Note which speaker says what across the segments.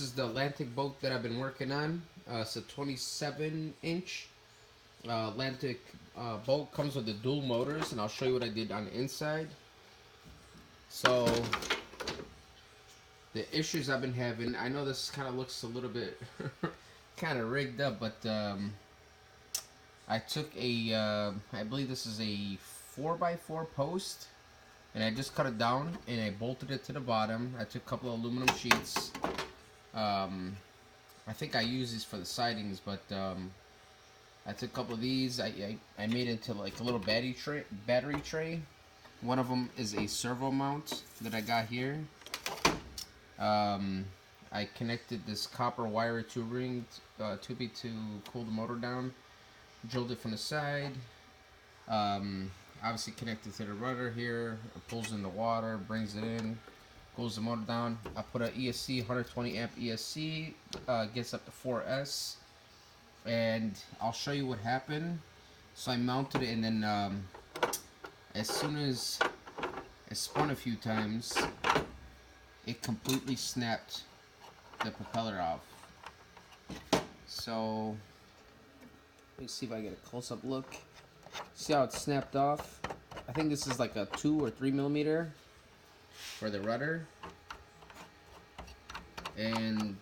Speaker 1: this is the Atlantic boat that I've been working on. It's a 27-inch Atlantic boat. Comes with the dual motors, and I'll show you what I did on the inside. So the issues I've been having, I know this kind of looks a little bit kind of rigged up, but I took a, I believe this is a 4x4 post, and I just cut it down and I bolted it to the bottom. I took a couple of aluminum sheets. I think I use these for the sidings, but I took a couple of these. I made it into like a little battery tray. One of them is a servo mount that I got here. I connected this copper wire tubing to cool the motor down. Drilled it from the side. Obviously connected to the rudder here. It pulls in the water, brings it in, cools the motor down. I put an ESC, 120 amp ESC, gets up to 4S, and I'll show you what happened. So I mounted it, and then as soon as it spun a few times, it completely snapped the propeller off. So let me see if I get a close-up look. See how it snapped off? I think this is like a 2 or 3 millimeter for the rudder. And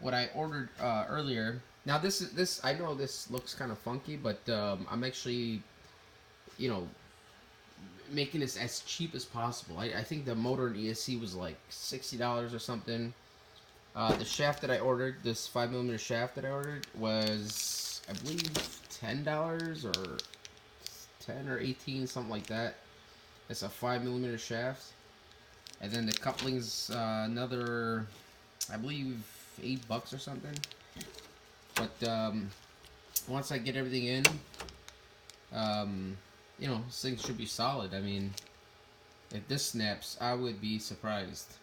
Speaker 1: what I ordered earlier. Now this I know this looks kind of funky, but I'm actually, you know, making this as cheap as possible. I think the motor and ESC was like $60 or something. The shaft that I ordered, this 5mm shaft that I ordered, was I believe $10 or 10 or 18, something like that. It's a 5mm shaft, and then the coupling's another, I believe, $8 or something. But once I get everything in, you know, this thing should be solid. I mean, if this snaps, I would be surprised.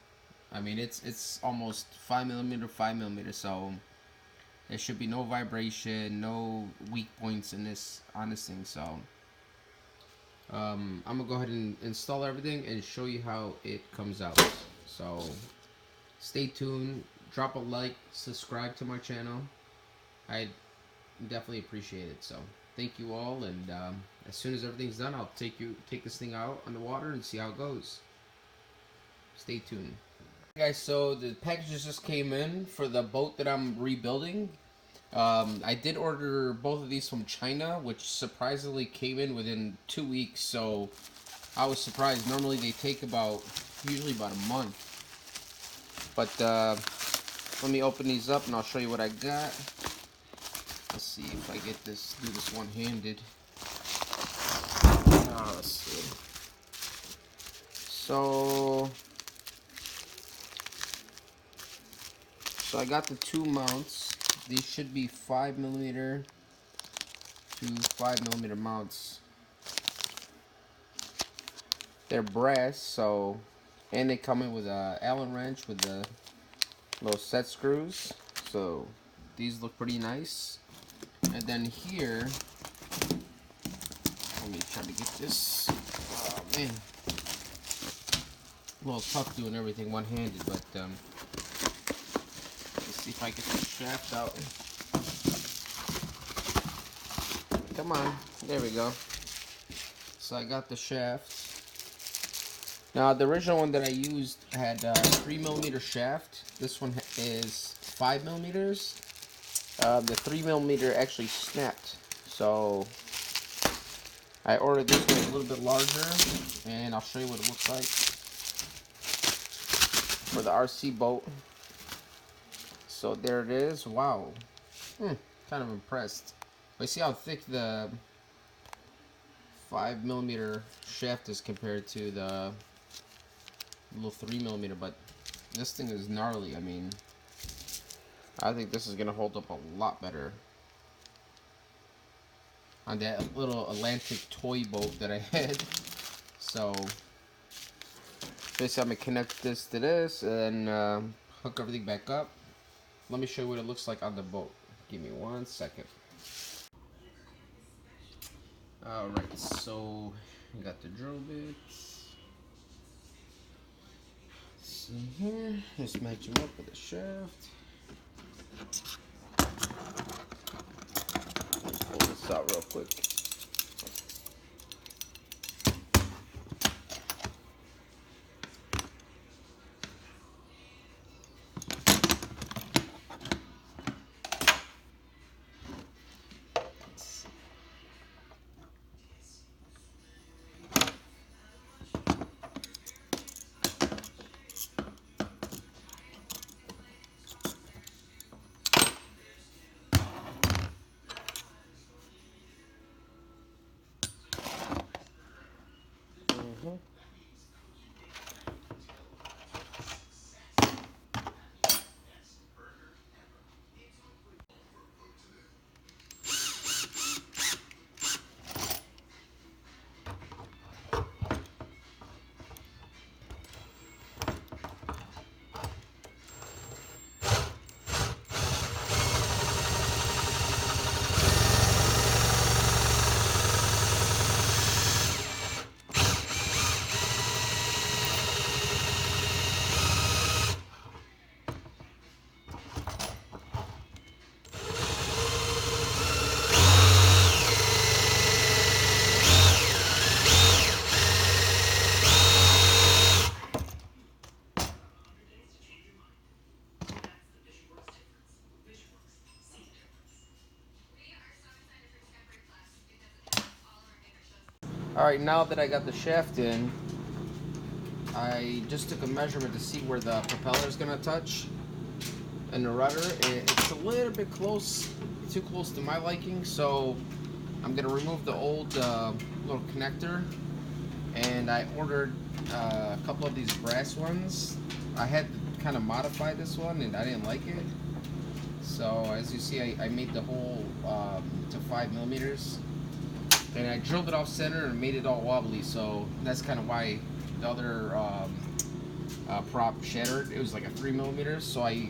Speaker 1: I mean, it's almost 5mm, so there should be no vibration, no weak points in this on this thing. So I'm gonna go ahead and install everything and show you how it comes out. So stay tuned, drop a like, subscribe to my channel. I definitely appreciate it. So thank you all, and as soon as everything's done, I'll take this thing out on the water and see how it goes. Stay tuned. Guys, so the packages just came in for the boat that I'm rebuilding. I did order both of these from China, which surprisingly came in within 2 weeks, so I was surprised. Normally they take usually about a month. But let me open these up and I'll show you what I got. Let's see if I do this one-handed. Let's see. So I got the two mounts. These should be 5mm to 5mm mounts. They're brass, so, and they come in with a Allen wrench with the little set screws. So these look pretty nice. And then here, let me try to get this. Oh man, a little tough doing everything one-handed, but let's see if I get the shaft out. Come on, there we go. So I got the shaft. Now the original one that I used had a 3mm shaft. This one is 5mm. The 3mm actually snapped, so I ordered this one a little bit larger, and I'll show you what it looks like for the RC boat. So there it is. Wow, kind of impressed. But see how thick the 5mm shaft is compared to the little 3mm, but this thing is gnarly. I mean, I think this is gonna hold up a lot better on that little Atlantic toy boat that I had. So basically I'm gonna connect this to this and hook everything back up. Let me show you what it looks like on the boat. Give me 1 second. Alright, so I got the drill bits. See here, just match them up with the shaft. Pull this out real quick. Alright, now that I got the shaft in, I just took a measurement to see where the propeller is going to touch and the rudder. It's a little bit close, too close to my liking, so I'm going to remove the old little connector, and I ordered a couple of these brass ones. I had to kind of modify this one and I didn't like it, so as you see I made the hole to 5mm. And I drilled it off center and made it all wobbly, so that's kind of why the other prop shattered. It was like a 3mm, so I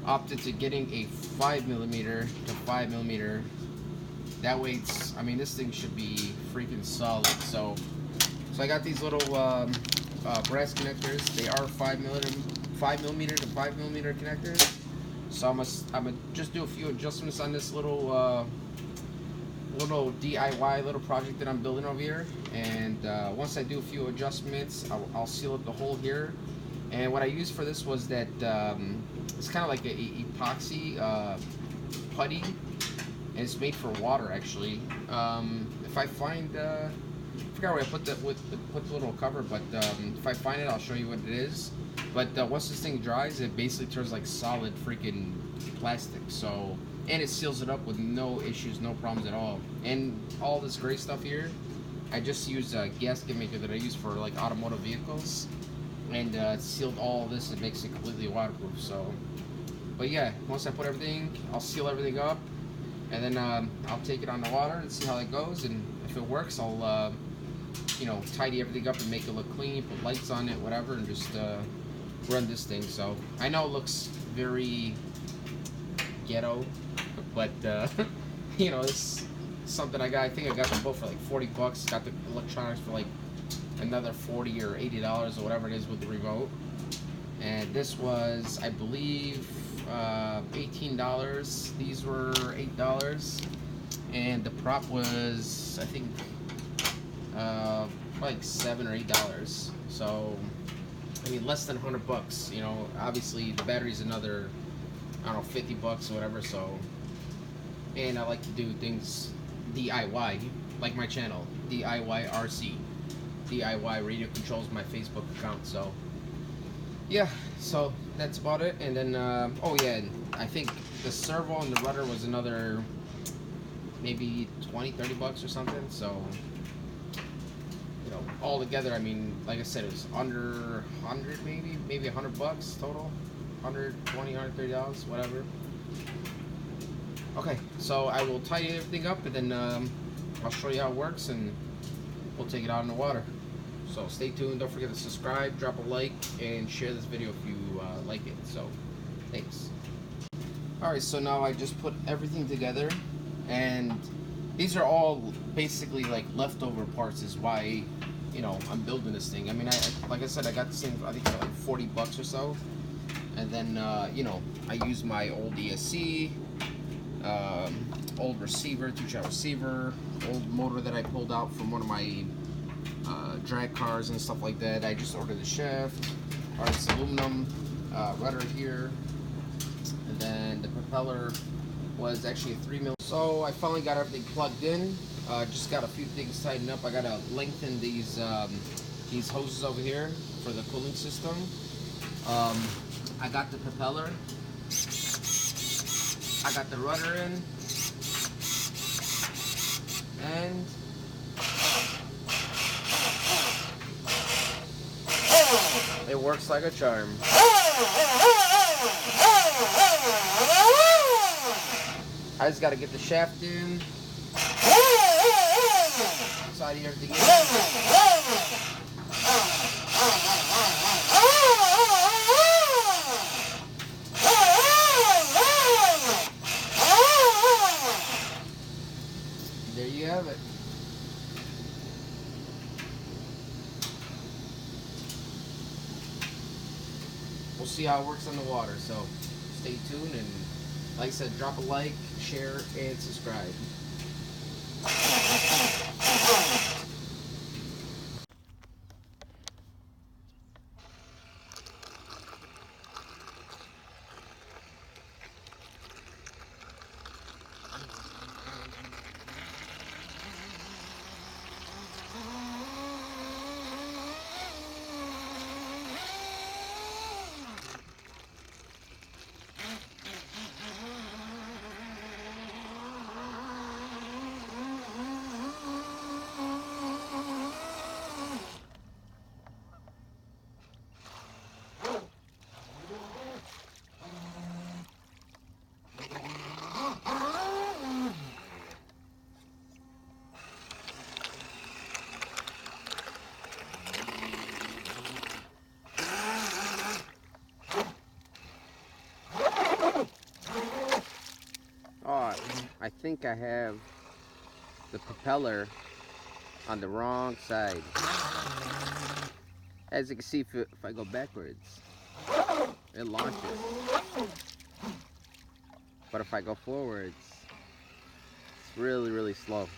Speaker 1: opted to getting a 5mm to 5mm. That way, I mean, this thing should be freaking solid. So I got these little brass connectors. They are 5mm to 5mm connectors. So I'm gonna just do a few adjustments on this little DIY little project that I'm building over here, and once I do a few adjustments, I'll seal up the hole here. And what I used for this was that it's kind of like a epoxy putty, and it's made for water actually. If I find I forgot where I put the little cover, but if I find it, I'll show you what it is. But once this thing dries, it basically turns like solid freaking plastic. So, and it seals it up with no issues, no problems at all. And all this gray stuff here, I just used a gasket maker that I use for like automotive vehicles, and it sealed all this and makes it completely waterproof. So, but yeah, once I put everything, I'll seal everything up, and then I'll take it on the water and see how it goes. And if it works, I'll you know, tidy everything up and make it look clean, put lights on it, whatever, and just run this thing. So I know it looks very ghetto, but you know, it's something I got. I think I got them both for like 40 bucks. Got the electronics for like another 40 or 80 dollars or whatever it is with the remote. And this was, I believe, $18. These were $8, and the prop was, I think, like $7 or $8. So I mean, less than 100 bucks. You know, obviously the battery's another, I don't know, 50 bucks or whatever. So, and I like to do things DIY, like my channel, DIY RC. DIY Radio Controls, my Facebook account. So yeah, so that's about it. And then oh yeah, and I think the servo and the rudder was another maybe 20-30 bucks or something. So, you know, all together, I mean, like I said, it was under 100, maybe 100 bucks total, 120, $130, whatever. Okay, so I will tidy everything up, and then I'll show you how it works, and we'll take it out in the water. So stay tuned. Don't forget to subscribe, drop a like, and share this video if you like it. So thanks. Alright, so now I just put everything together, and these are all basically like leftover parts, is why, you you know, I'm building this thing. I mean, like I said, I got this thing, I think for like 40 bucks or so. And then, you know, I use my old ESC, old receiver, 2-shot receiver, old motor that I pulled out from one of my drag cars and stuff like that. I just ordered the shaft, it's aluminum, rudder here, and then the propeller was actually a 3mm. So I finally got everything plugged in. Just got a few things tightened up. I gotta lengthen these hoses over here for the cooling system. I got the propeller. I got the rudder in, and it works like a charm. I just got to get the shaft in, tidy everything in. There you have it. We'll see how it works on the water, so stay tuned, and like I said, drop a like, share, and subscribe. I think I have the propeller on the wrong side. As you can see, if I go backwards, it launches. But if I go forwards, it's really, really slow.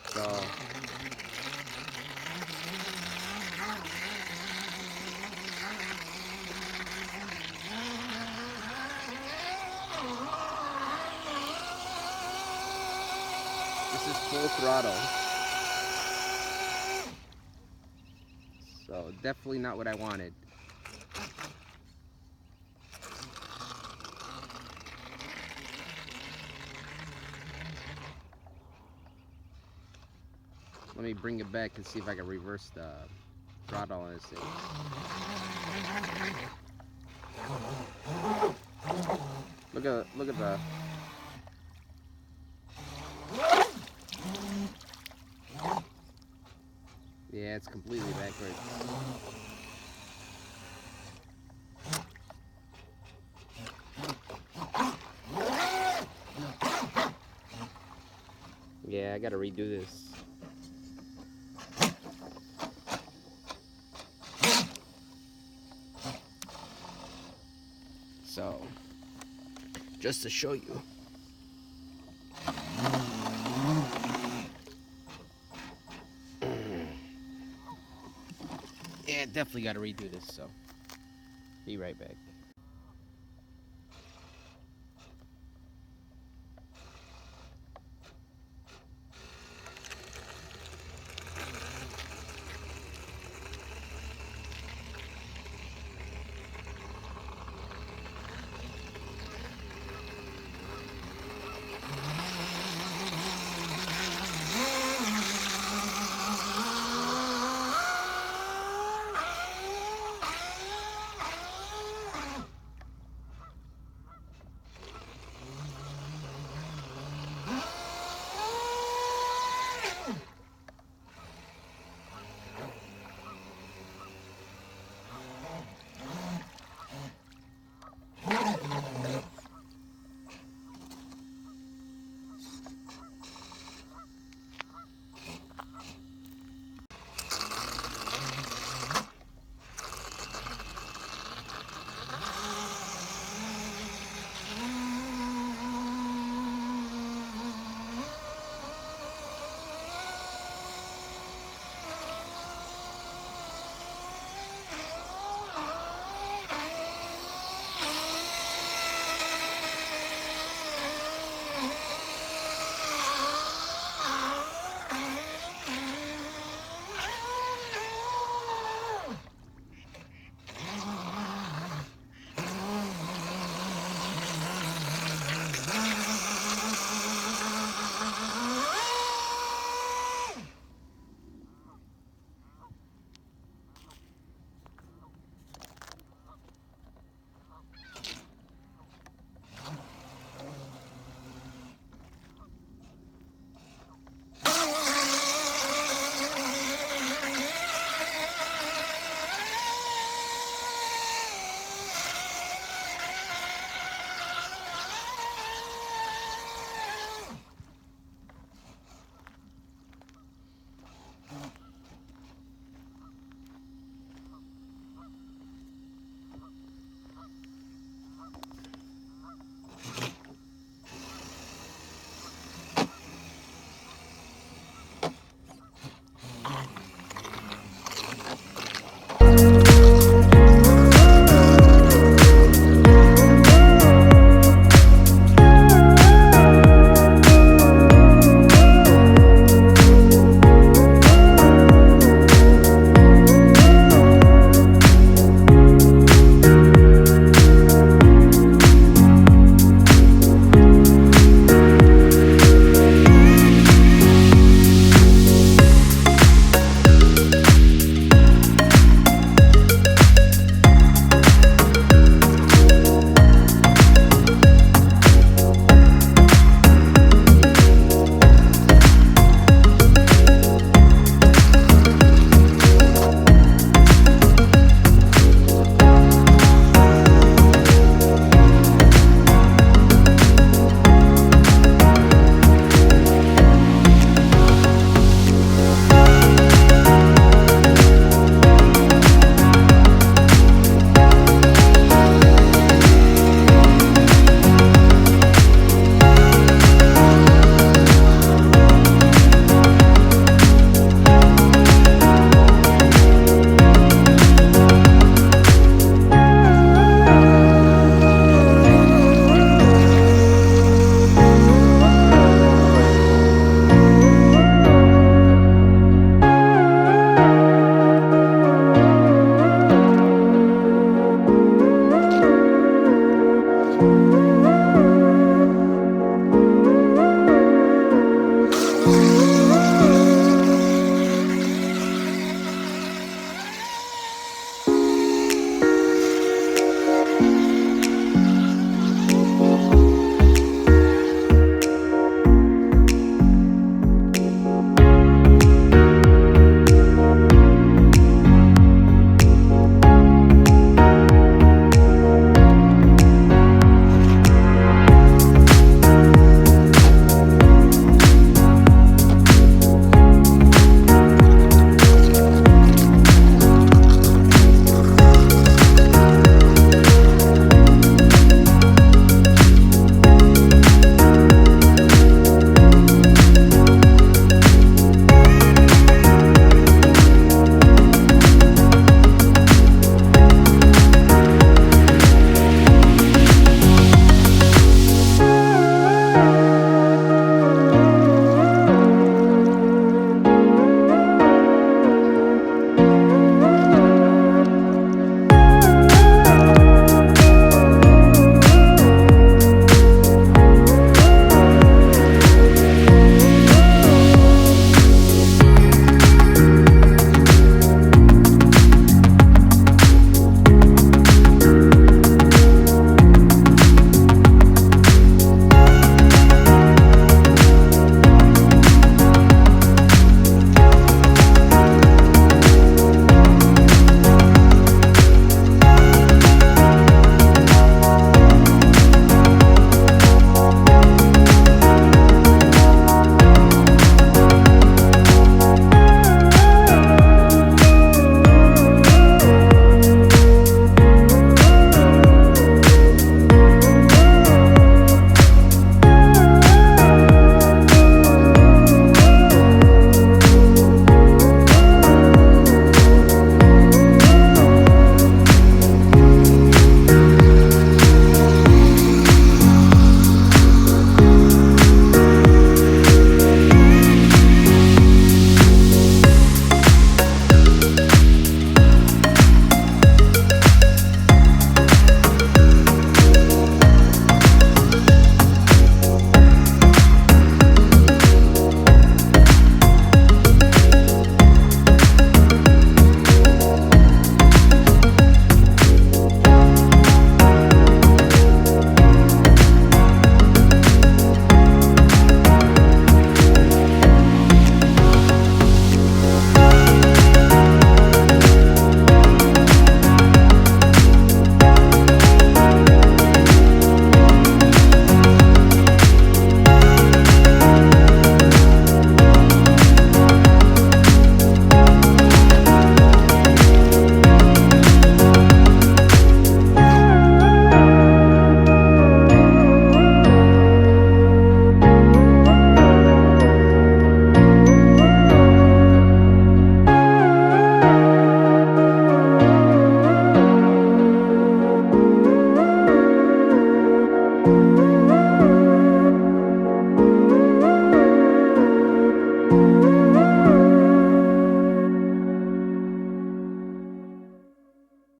Speaker 1: So this is full throttle. So definitely not what I wanted. Let me bring it back and see if I can reverse the throttle on this thing. Look at the yeah, it's completely backwards. Yeah, I gotta redo this. So, just to show you. Yeah, definitely gotta redo this, so be right back.